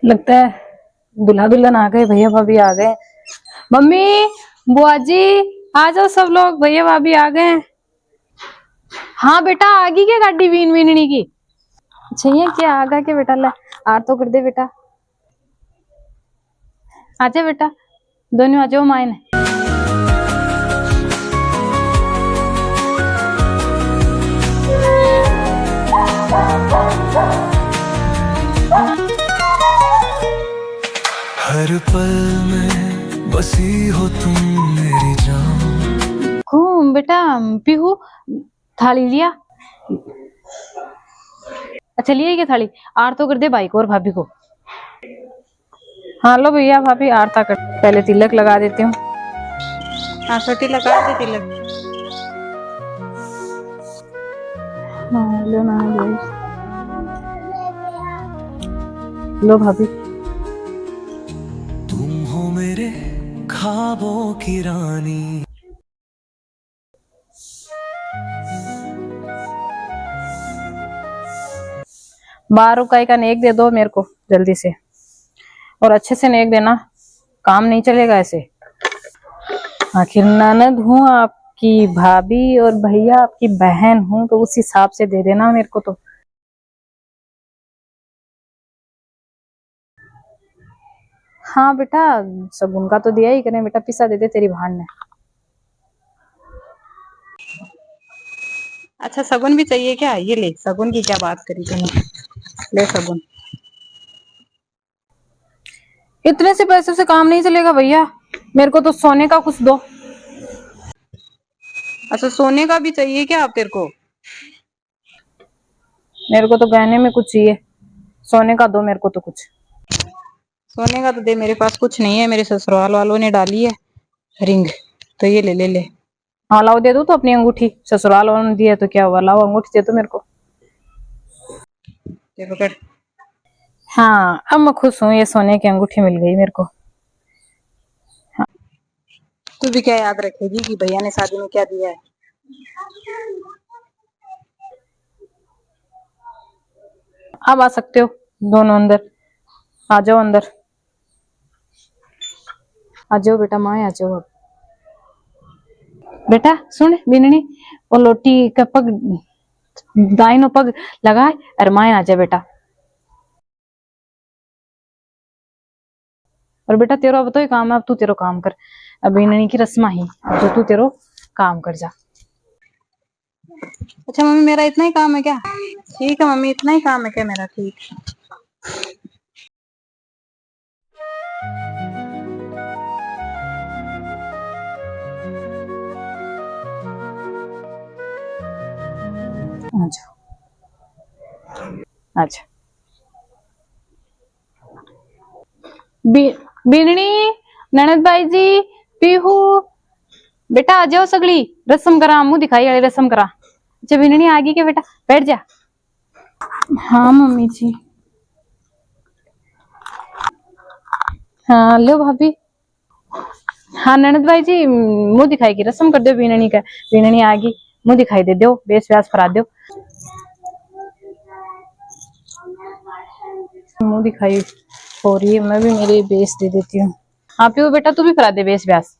लगता है दूल्हा दुल्हन आ गए, भैया भाभी आ गए। मम्मी, बुआ जी, आ जाओ सब लोग, भैया भाभी आ गए। हाँ बेटा, आ गई क्या गाड़ी बीन बीननी की? चाहिए क्या आगा के बेटा? ले आर तो कर दे बेटा। आजा बेटा, दोनों आ जाओ मायने। हर पल में बसी हो तुम मेरी जान। घूम बेटा, पीहू थाली लिया। अच्छा लिए क्या थाली? आर तो कर दे भाई को और भाभी को। हाँ लो भैया भाभी, आरता कर। पहले तिलक लगा देती हूँ। हाँ सटी लगा दे तिलक। हाँ लो ना, लो भाभी। तुम हो मेरे ख्वाबों की रानी। ₹12 का नेक दे दो मेरे को जल्दी से, और अच्छे से नेक देना, काम नहीं चलेगा ऐसे। आखिर ननद हूँ आपकी, भाभी और भैया आपकी बहन हूँ, तो उस हिसाब से दे देना मेरे को तो। हाँ बेटा, सब उनका तो दिया ही करें बेटा, पिसा दे दे तेरी भान ने। अच्छा सगुन भी चाहिए क्या? ये ले, सगुन की क्या बात करी तूने। ले सगुन। इतने से पैसे से काम नहीं चलेगा भैया, मेरे को तो सोने का कुछ दो। अच्छा सोने का भी चाहिए क्या आप तेरे को? मेरे को तो गहने में कुछ चाहिए, सोने का दो मेरे को तो कुछ। सोने का तो दे, मेरे पास कुछ नहीं है, मेरे ससुराल वालों ने डाली है रिंग, तो ये ले ले ले। हाँ लाओ, दे दो तो अपनी अंगूठी, ससुराल वालों ने दी है तो क्या हुआ, लाओ अंगूठी दे दो मेरे को। ये पकड़। हाँ अब मैं खुश हूँ, ये सोने की अंगूठी मिल गई मेरे को। तू भी क्या याद रखेगी कि भैया ने शादी में क्या दिया है? अब आ सकते हो दोनों अंदर, आ जाओ अंदर, आ जाओ बेटा, माँ आ जाओ। अब बेटा सुन बिननी, वो लोटी का पग दाइनो पग लगाए और माए आ जा बेटा। और बेटा तेरा अब तो ही काम है, अब तू तेरो काम कर, अब बिननी की रस्मा ही, अब तो तू तेरो काम कर जा। अच्छा मम्मी मेरा इतना ही काम है क्या? ठीक है मम्मी, इतना ही काम है क्या मेरा? ठीक। आ जाओ, अच्छा बिननी, ननद भाई जी, पीहू, बेटा आ जाओ सगली, रस्म करा, मुंह दिखाई वाली रस्म करा। अच्छा बिननी आ गई क्या बेटा, बैठ जा। हाँ मम्मी जी। हाँ लो भाभी। हाँ ननद भाई जी, मुंह दिखाई की रस्म कर दो बीननी का, बीननी आ गई, मुंह दिखाई दे दो, बेस व्यास फरा दो, मुंह दिखाई हो रही है, मैं भी मेरे बेस दे देती हूँ। हाँ पियो बेटा, तू भी फरा दे बेस व्यास।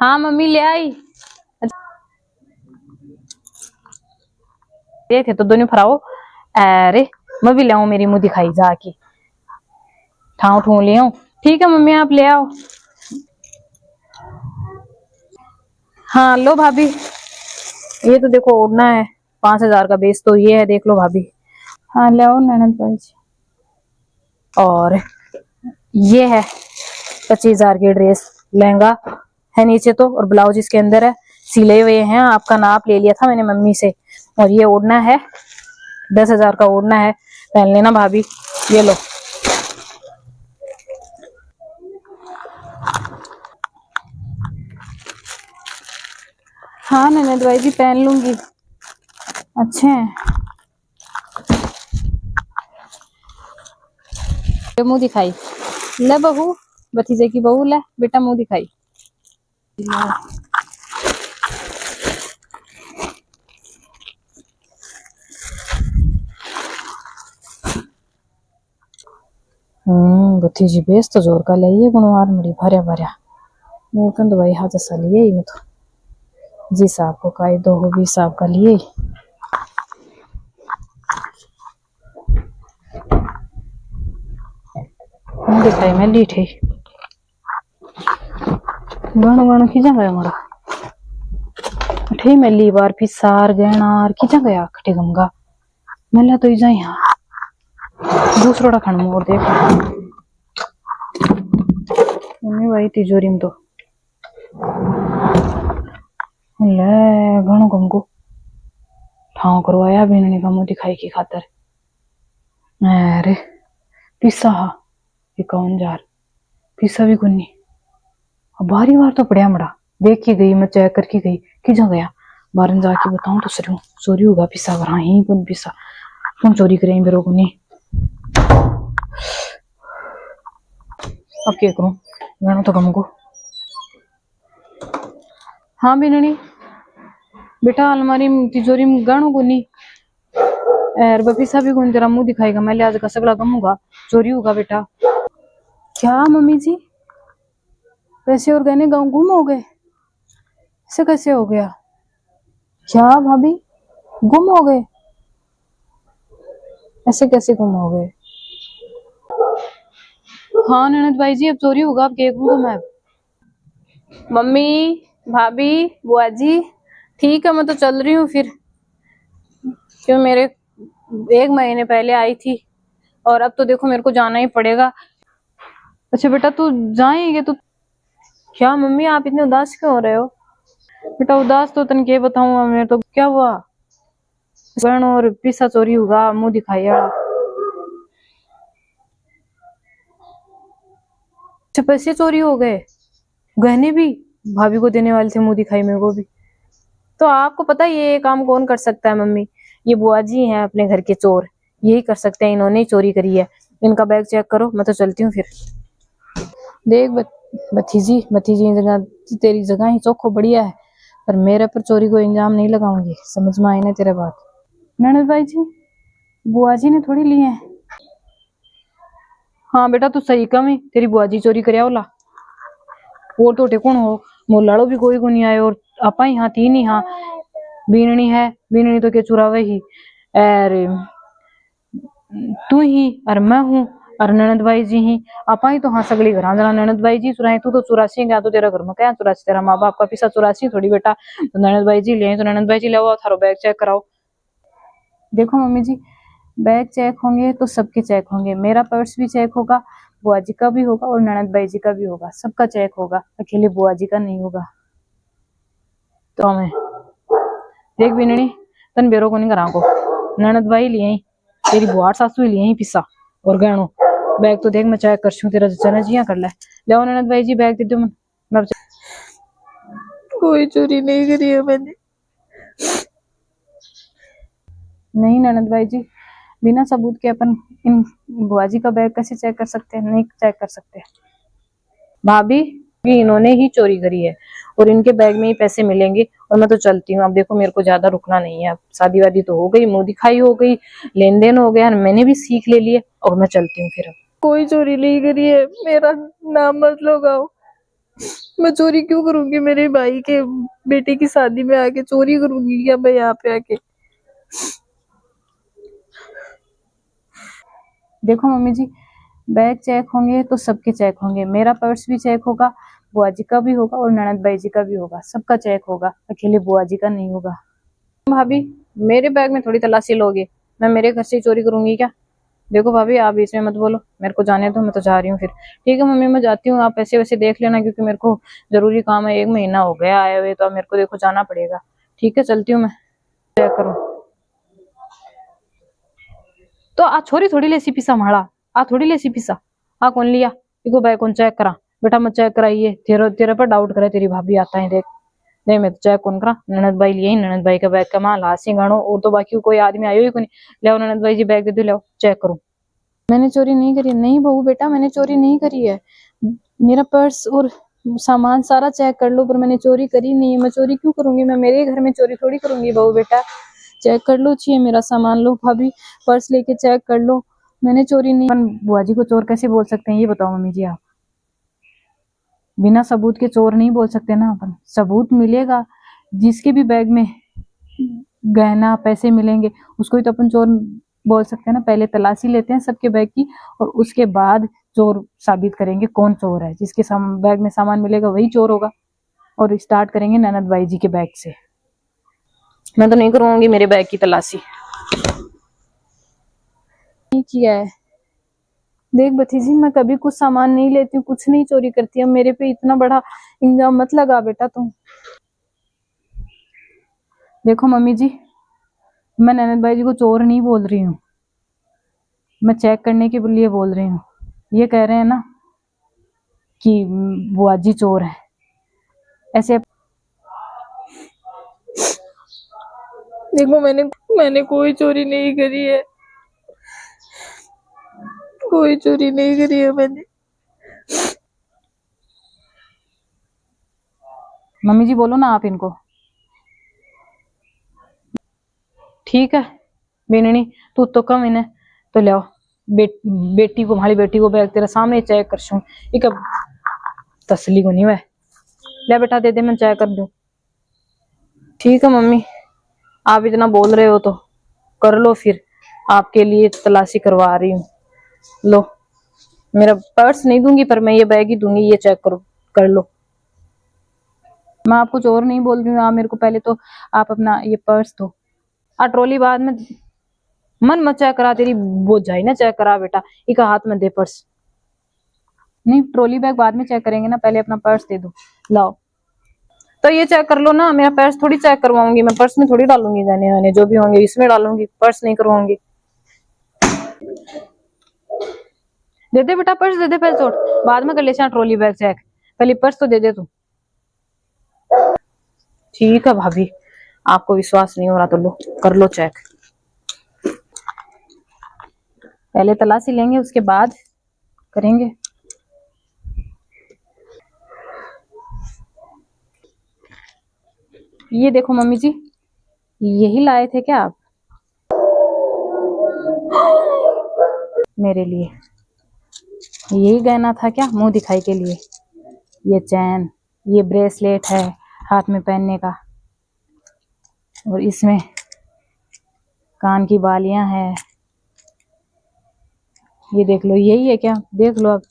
हाँ मम्मी ले आई। थे तो दोनों फराओ। अरे मैं भी ले आऊं मेरी मुंह दिखाई जाके, ठाव ठू ले आऊं। ठीक है मम्मी आप ले आओ। हाँ लो भाभी, ये तो देखो ओढ़ना है, 5,000 का बेस तो ये है, देख लो भाभी। हाँ ले आओ ननद भाई जी। और ये है 25,000 की ड्रेस, लहंगा है नीचे तो, और ब्लाउज इसके अंदर है, सिले हुए हैं, आपका नाप ले लिया था मैंने मम्मी से। और ये ओढ़ना है, 10,000 का ओढ़ना है, पहन लेना भाभी, ये लो। हाँ ननद भाई जी पहन लूंगी, अच्छे हैं। मुंह दिखाई ले बहू, भतीजे की बहू, ले बेटा मुंह दिखाई। बुद्धि जी बेस तो जोर का लिए गुणवार मरी भरया भरया मैं तो दवाई हाथ से लिए ही मैं तो जी साहब को काई दो हो भी साहब का लिए दिखाई मैं ली थे गणो गणो खींचा गया मोरा ठे मैं ली बार फिर सार गहनार खींचा गया खटे गंगा मैं तो जा यहाँ दूसरोड़ा खन मोर देख मम्मी वही तिजोरी में तो ले घणो गंगो ठाव करवाया बीनने का मुंह दिखाई की खातर अरे पिसा कौन जार पिसा भी कुन्नी बारी बार तो पड़िया मड़ा देख के गई मैं चेक करके गई कि जा गया बारन जाके बताऊं तो चोरी होगा पिसा कर ही कौन पिसा कौन चोरी करें मेरे को नहीं अब क्या करूं गाना तो गम को हाँ बिननी बेटा अलमारी तिजोरी में गाणो को नहीं यार बपीसा भी कौन तेरा मुंह दिखाएगा मैं आज का सगला गम होगा चोरी होगा बेटा क्या मम्मी जी पैसे और गहने गाँव गुम हो गए ऐसे कैसे हो गया क्या भाभी गुम हो गए ऐसे कैसे गुम हो गए हाँ ननद भाई जी अब चोरी होगा अब केक को मैं मम्मी भाभी बुआ जी ठीक है मैं तो चल रही हूँ फिर क्यों मेरे 1 महीने पहले आई थी और अब तो देखो मेरे को जाना ही पड़ेगा अच्छा बेटा तू जाएंगे तो क्या मम्मी आप इतने उदास क्यों हो रहे हो बेटा उदास तो तन के बताऊं मेरे तो क्या हुआ बहन और पिसा चोरी होगा मुंह दिखाई अच्छा पैसे चोरी हो गए गहने भी भाभी को देने वाले थे मुंह दिखाई मेरे को भी तो आपको पता है ये काम कौन कर सकता है मम्मी ये बुआ जी हैं अपने घर के चोर यही कर सकते हैं इन्होंने ही चोरी करी है इनका बैग चेक करो मैं तो चलती हूँ फिर देख भतीजी जगह तेरी जगह ही चोखो बढ़िया है पर मेरे पर चोरी को इंजाम नहीं लगाऊंगी समझ में आई ना तेरे बात ननद भाई जी बुआ जी ने थोड़ी लिए हैं हाँ बेटा तू सही कम है तेरी बुआ जी चोरी करया होला और तो कौन हो मोलाड़ो भी कोई को नहीं आयो और आपा यहाँ तीन ही हाँ बीननी तो क्या चुरावे ही अरे तू ही और मैं हूँ और ननद भाई जी ही आपा ही तो हाँ सगली घर जरा ननद भाई जी चुराए तू तो चुरासी गया तो तेरा घर में क्या चुरासी तेरा माँ बाप का पिसा चुरासी थोड़ी बेटा तो ननद भाई जी ले तो ननद भाई जी ले आओ थारो बैग चेक कराओ देखो मम्मी जी बैग चेक होंगे तो सबके चेक होंगे मेरा पर्स भी चेक होगा बुआ जी का भी होगा और ननद भाई जी का भी होगा सबका चेक होगा अकेले बुआ जी का नहीं होगा तो हमें देख बिननी तन बेरो को नहीं करा को ननद भाई लिए तेरी बुआर सासू लिए ही पिसा और गहनो बैग तो देख मैं चेक कर तेरा चना जिया कर ले आओ ननद भाई जी बैग दे दो मैं कोई चोरी नहीं करी है मैंने नहीं ननद भाई जी बिना सबूत के अपन इन बुआ जी का बैग कैसे चेक कर सकते हैं नहीं चेक कर सकते भाभी इन्होंने ही चोरी करी है और इनके बैग में ही पैसे मिलेंगे और मैं तो चलती हूँ अब देखो मेरे को ज्यादा रुकना नहीं है अब शादी वादी तो हो गई मुंह दिखाई हो गई लेन देन हो गया मैंने भी सीख ले लिए और मैं चलती हूँ फिर अब कोई चोरी नहीं करी है मेरा नाम मत लगाओ मैं चोरी क्यों करूंगी मेरे भाई के बेटे की शादी में आके चोरी करूंगी क्या मैं यहाँ पे आके देखो मम्मी जी बैग चेक होंगे तो सबके चेक होंगे मेरा पर्स भी चेक होगा बुआ जी का भी होगा और ननद भाई जी का भी होगा सबका चेक होगा अकेले बुआ जी का नहीं होगा भाभी मेरे बैग में थोड़ी तलाशी लोगे मैं मेरे घर से ही चोरी करूंगी क्या देखो भाभी आप इसमें मत बोलो मेरे को जाने दो मैं तो जा रही हूँ फिर ठीक है मम्मी मैं जाती हूँ आप पैसे वैसे देख लेना क्योंकि मेरे को जरूरी काम है 1 महीना हो गया आए हुए तो अब मेरे को देखो जाना पड़ेगा ठीक है चलती हूँ मैं चेक करूँ तो आ छोरी थोड़ी लेसी पिसा माड़ा आ थोड़ी लेसी पिसा आ कौन लिया इको बैग कौन चेक करा बेटा मैं चेक कराइए तेरे पर डाउट करे तेरी भाभी आता है देख नहीं मैं तो चेक कौन करा ननद भाई लिए ननद भाई का बैग का माल हासी गाणो और तो बाकी कोई आदमी आयो ही को नहीं ले ननद भाई जी बैग दे दो ले चेक करूं मैंने चोरी नहीं करी नहीं बहू बेटा मैंने चोरी नहीं करी है मेरा पर्स और सामान सारा चेक कर लो पर मैंने चोरी करी नहीं है मैं चोरी क्यों करूंगी मैं मेरे घर में चोरी थोड़ी करूंगी बहू बेटा चेक कर लो चाहिए मेरा सामान लो भाभी पर्स लेके चेक कर लो मैंने चोरी नहीं। अपन बुआ जी को चोर कैसे बोल सकते हैं ये बताओ मम्मी जी आप। बिना सबूत के चोर नहीं बोल सकते ना अपन। सबूत मिलेगा, जिसके भी बैग में गहना पैसे मिलेंगे उसको ही तो अपन चोर बोल सकते हैं ना। पहले तलाशी लेते हैं सबके बैग की और उसके बाद चोर साबित करेंगे कौन चोर है। जिसके बैग में सामान मिलेगा वही चोर होगा। और स्टार्ट करेंगे ननद बाई जी के बैग से। मैं तो नहीं करवाऊंगी मेरे बैग की तलाशी। नहीं किया है। देख भतीजी, मैं कभी कुछ सामान नहीं लेती हूँ, कुछ नहीं चोरी करती हूँ। मेरे पे इतना बड़ा इल्जाम मत लगा बेटा तुम। देखो मम्मी जी, मैं ननद भाई जी को चोर नहीं बोल रही हूँ, मैं चेक करने के लिए बोल रही हूँ। ये कह रहे हैं ना कि बुआ जी चोर है, ऐसे। देखो मैंने कोई चोरी नहीं करी है, कोई चोरी नहीं करी है मैंने। मम्मी जी बोलो ना आप इनको। ठीक है बेननी, तू तो कम इन्हें तो ले आओ। बेटी को, हमारी बेटी को बैग तेरे सामने चेक कर छू। एक तसली को नहीं वह ले बेटा, दे दे मैं चेक कर दूं। ठीक है मम्मी, आप इतना बोल रहे हो तो कर लो फिर। आपके लिए तलाशी करवा रही हूँ। लो, मेरा पर्स नहीं दूंगी पर मैं ये बैग ही दूंगी, ये चेक करो, कर लो। मैं आपको चोर नहीं बोल रही हूँ। आप मेरे को पहले तो आप अपना ये पर्स दो। ट्रॉली बाद में मन मत चेक करा, तेरी वो जाई ना चेक करा बेटा। एक हाथ में दे पर्स। नहीं, ट्रॉली बैग बाद में चेक करेंगे ना, पहले अपना पर्स दे दो। लाओ तो ये चेक कर लो ना। मेरा पर्स थोड़ी चेक करवाऊंगी मैं, पर्स में थोड़ी डालूंगी जाने आने जो भी होंगे इसमें डालूंगी, पर्स नहीं करवाऊंगी। दे दे बेटा पर्स, दे दे पहले छोड़, बाद में कर ले ट्रॉली बैग चेक। पहले पर्स तो दे दे तू। ठीक है भाभी, आपको विश्वास नहीं हो रहा तो लो, कर लो चेक। पहले तलाशी लेंगे उसके बाद करेंगे। ये देखो मम्मी जी, यही लाए थे क्या आप मेरे लिए? यही गहना था क्या मुंह दिखाई के लिए? ये चैन, ये ब्रेसलेट है हाथ में पहनने का, और इसमें कान की बालियां हैं। ये देख लो, यही है क्या? देख लो अब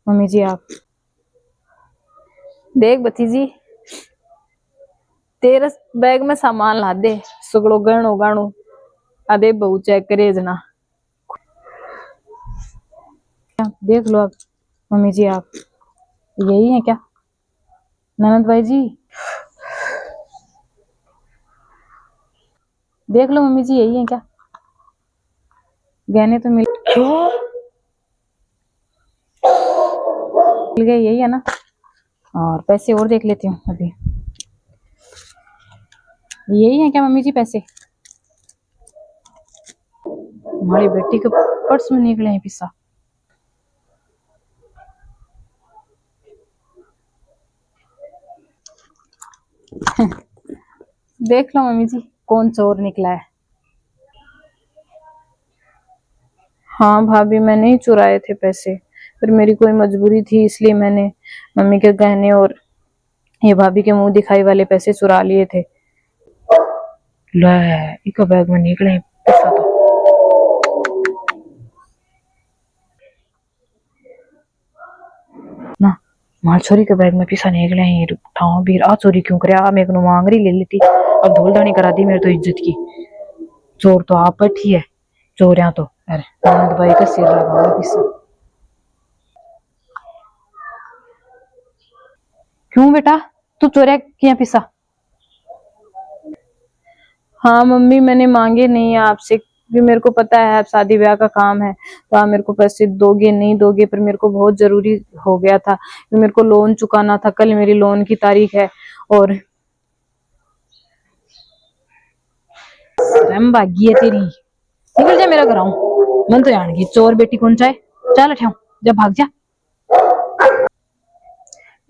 मम्मी जी आप। देख भतीजी, तेरे बैग में सामान ला दे, सगड़ो गहणो गाणो अदे बहु चेक करे जना। देख लो अब मम्मी जी आप, यही है क्या ननद भाई जी? देख लो मम्मी जी, यही है क्या? गहने तो मिल गए, यही है ना? और पैसे और देख लेती हूँ अभी। यही है क्या मम्मी जी पैसे? हमारी बेटी के पर्स में निकले हैं पैसा। देख लो मम्मी जी कौन चोर निकला है। हाँ भाभी, मैंने ही चुराए थे पैसे, पर मेरी कोई मजबूरी थी इसलिए मैंने मम्मी के गहने और ये भाभी के मुंह दिखाई वाले पैसे चुरा लिए थे। ले, इको बैग में निकले हैं पैसा तो। ना माल छोरी के बैग में पैसा निकले हैं। उठाओ भी आ, चोरी क्यों करे? आ मेरे को मांग रही ले लेती, अब धूलधानी करा दी मेरी तो इज्जत की। चोर तो आप बैठी है, चोर यहाँ तो। अरे ननद भाई का सिर लगा हुआ पैसा। क्यों बेटा, तू चोरिया किया पैसा? हाँ मम्मी, मैंने मांगे नहीं है आपसे, क्योंकि मेरे को पता है आप शादी ब्याह का काम है तो आप मेरे को पैसे दोगे नहीं दोगे, पर मेरे को बहुत जरूरी हो गया था। मेरे को लोन चुकाना था, कल मेरी लोन की तारीख है। और शर्म भागी है तेरी, निकल जा मेरा घर आऊं। मन तो जान गई चोर बेटी कौन चाहे। चल उठाओ, जब भाग जा।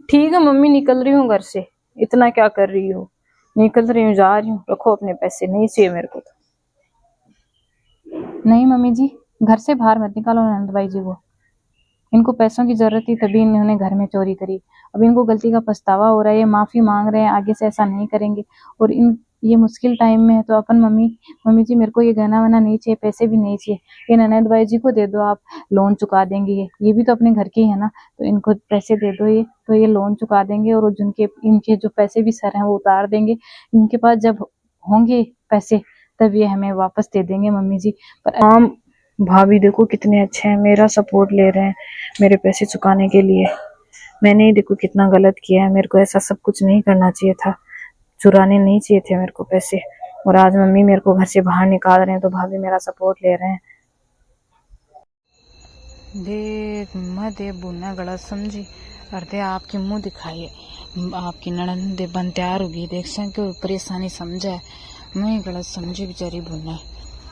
ठीक है मम्मी, निकल रही हूँ घर से। इतना क्या कर रही हो? निकल रही हूँ, जा रही हूँ। रखो अपने पैसे, नहीं चाहिए मेरे को तो। नहीं मम्मी जी, घर से बाहर मत निकालो ननद भाई जी को। इनको पैसों की जरूरत थी तभी इन्होंने घर में चोरी करी। अब इनको गलती का पछतावा हो रहा है, ये माफी मांग रहे हैं, आगे से ऐसा नहीं करेंगे। और इन ये मुश्किल टाइम में है तो अपन मम्मी जी मेरे को ये गहना वना नहीं चाहिए, पैसे भी नहीं चाहिए, ये ननद भाई जी को दे दो, आप लोन चुका देंगे। ये भी तो अपने घर के ही है ना, तो इनको पैसे दे दो, ये तो ये लोन चुका देंगे और जिनके इनके जो पैसे भी सर हैं वो उतार देंगे। इनके पास जब होंगे पैसे तब ये हमें वापस दे देंगे मम्मी जी। पर आम भाभी देखो कितने अच्छे हैं, मेरा सपोर्ट ले रहे हैं मेरे पैसे चुकाने के लिए। मैंने ही देखो कितना गलत किया है, मेरे को ऐसा सब कुछ नहीं करना चाहिए था, चुराने नहीं चाहिए थे मेरे को पैसे। और आज मम्मी मेरे को घर से बाहर निकाल रहे हैं तो भाभी मेरा सपोर्ट ले रहे हैं। देख मत बुना गला समझी अर्धे आपकी मुंह दिखाई आपकी ननद बन तैयार होगी, देख सके परेशानी समझा है, मैं गलत समझी बेचारी बुना।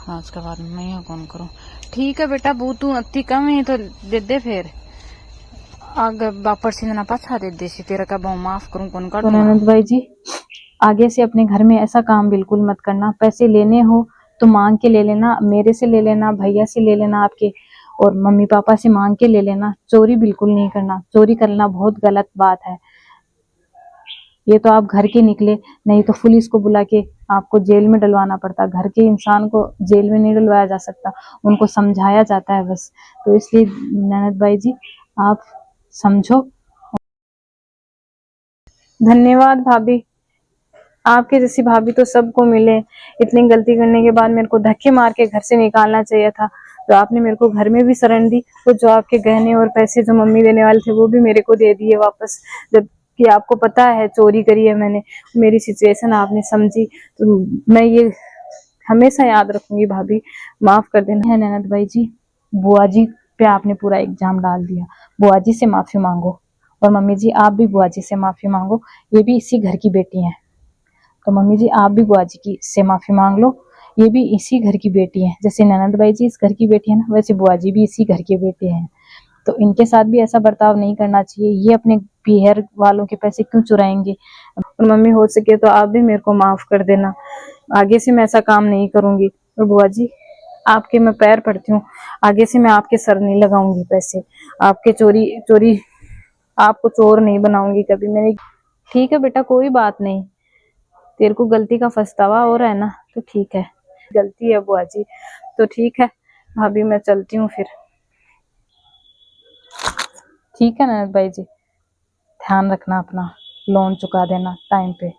आज के बाद मैं यहाँ कौन करूँ। ठीक है बेटा बू तू अति कम है तो दे दे, फिर अगर बापर से ना पाछा दे दे तेरा का बहु माफ करूँ कौन कर। ननद भाई जी आगे से अपने घर में ऐसा काम बिल्कुल मत करना। पैसे लेने हो तो मांग के ले लेना, मेरे से ले लेना, भैया से ले लेना आपके, और मम्मी पापा से मांग के ले लेना। चोरी बिल्कुल नहीं करना, चोरी करना बहुत गलत बात है। ये तो आप घर के निकले, नहीं तो पुलिस को बुला के आपको जेल में डलवाना पड़ता। घर के इंसान को जेल में नहीं डलवाया जा सकता, उनको समझाया जाता है बस। तो इसलिए ननद भाई जी आप समझो। धन्यवाद भाभी, आपके जैसी भाभी तो सबको मिले। इतनी गलती करने के बाद मेरे को धक्के मार के घर से निकालना चाहिए था, तो आपने मेरे को घर में भी शरण दी। तो जो आपके गहने और पैसे जो मम्मी देने वाले थे वो भी मेरे को दे दिए वापस, जबकि आपको पता है चोरी करी है मैंने। मेरी सिचुएशन आपने समझी, तो मैं ये हमेशा याद रखूंगी। भाभी माफ कर देना है ननद भाई जी, बुआ जी पे आपने पूरा इल्जाम डाल दिया। बुआ जी से माफी मांगो, और मम्मी जी आप भी बुआ जी से माफी मांगो, ये भी इसी घर की बेटी हैं। तो मम्मी जी आप भी बुआ जी की से माफी मांग लो, ये भी इसी घर की बेटी है। जैसे ननद भाई जी इस घर की बेटी है ना, वैसे बुआ जी भी इसी घर के बेटे हैं। तो इनके साथ भी ऐसा बर्ताव नहीं करना चाहिए। ये अपने पीहर वालों के पैसे क्यों चुराएंगे। और मम्मी हो सके तो आप भी मेरे को माफ कर देना, आगे से मैं ऐसा काम नहीं करूंगी। और बुआ जी आपके मैं पैर पड़ती हूँ, आगे से मैं आपके सर नहीं लगाऊंगी पैसे, आपके चोरी आपको चोर नहीं बनाऊंगी कभी मैंने। ठीक है बेटा कोई बात नहीं, तेरे को गलती का पछतावा हो रहा है ना, तो ठीक है, गलती है बुआ जी, तो ठीक है भाभी मैं चलती हूँ फिर। ठीक है ननद भाई जी, ध्यान रखना अपना, लोन चुका देना टाइम पे।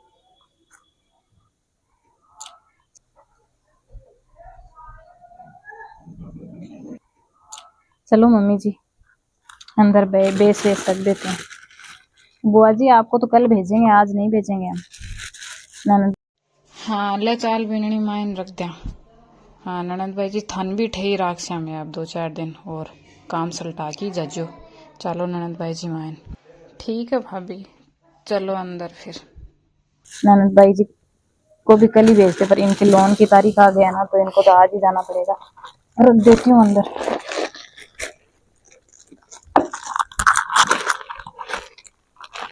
चलो मम्मी जी अंदर बेस वेस रख देते हैं। बुआ जी आपको तो कल भेजेंगे, आज नहीं भेजेंगे हम। ननद हाँ ले चाल बिननी माइन रख दिया। हाँ ननद भाई जी थन भी ठही राख श्याम अब 2-4 दिन और काम सलटा की जजो। चलो ननद भाई जी माइन। ठीक है भाभी चलो अंदर फिर। ननद भाई जी को भी कल ही भेजते, पर इनके लोन की तारीख आ गया ना, तो इनको तो आज ही जाना पड़ेगा। रख देती हूँ अंदर।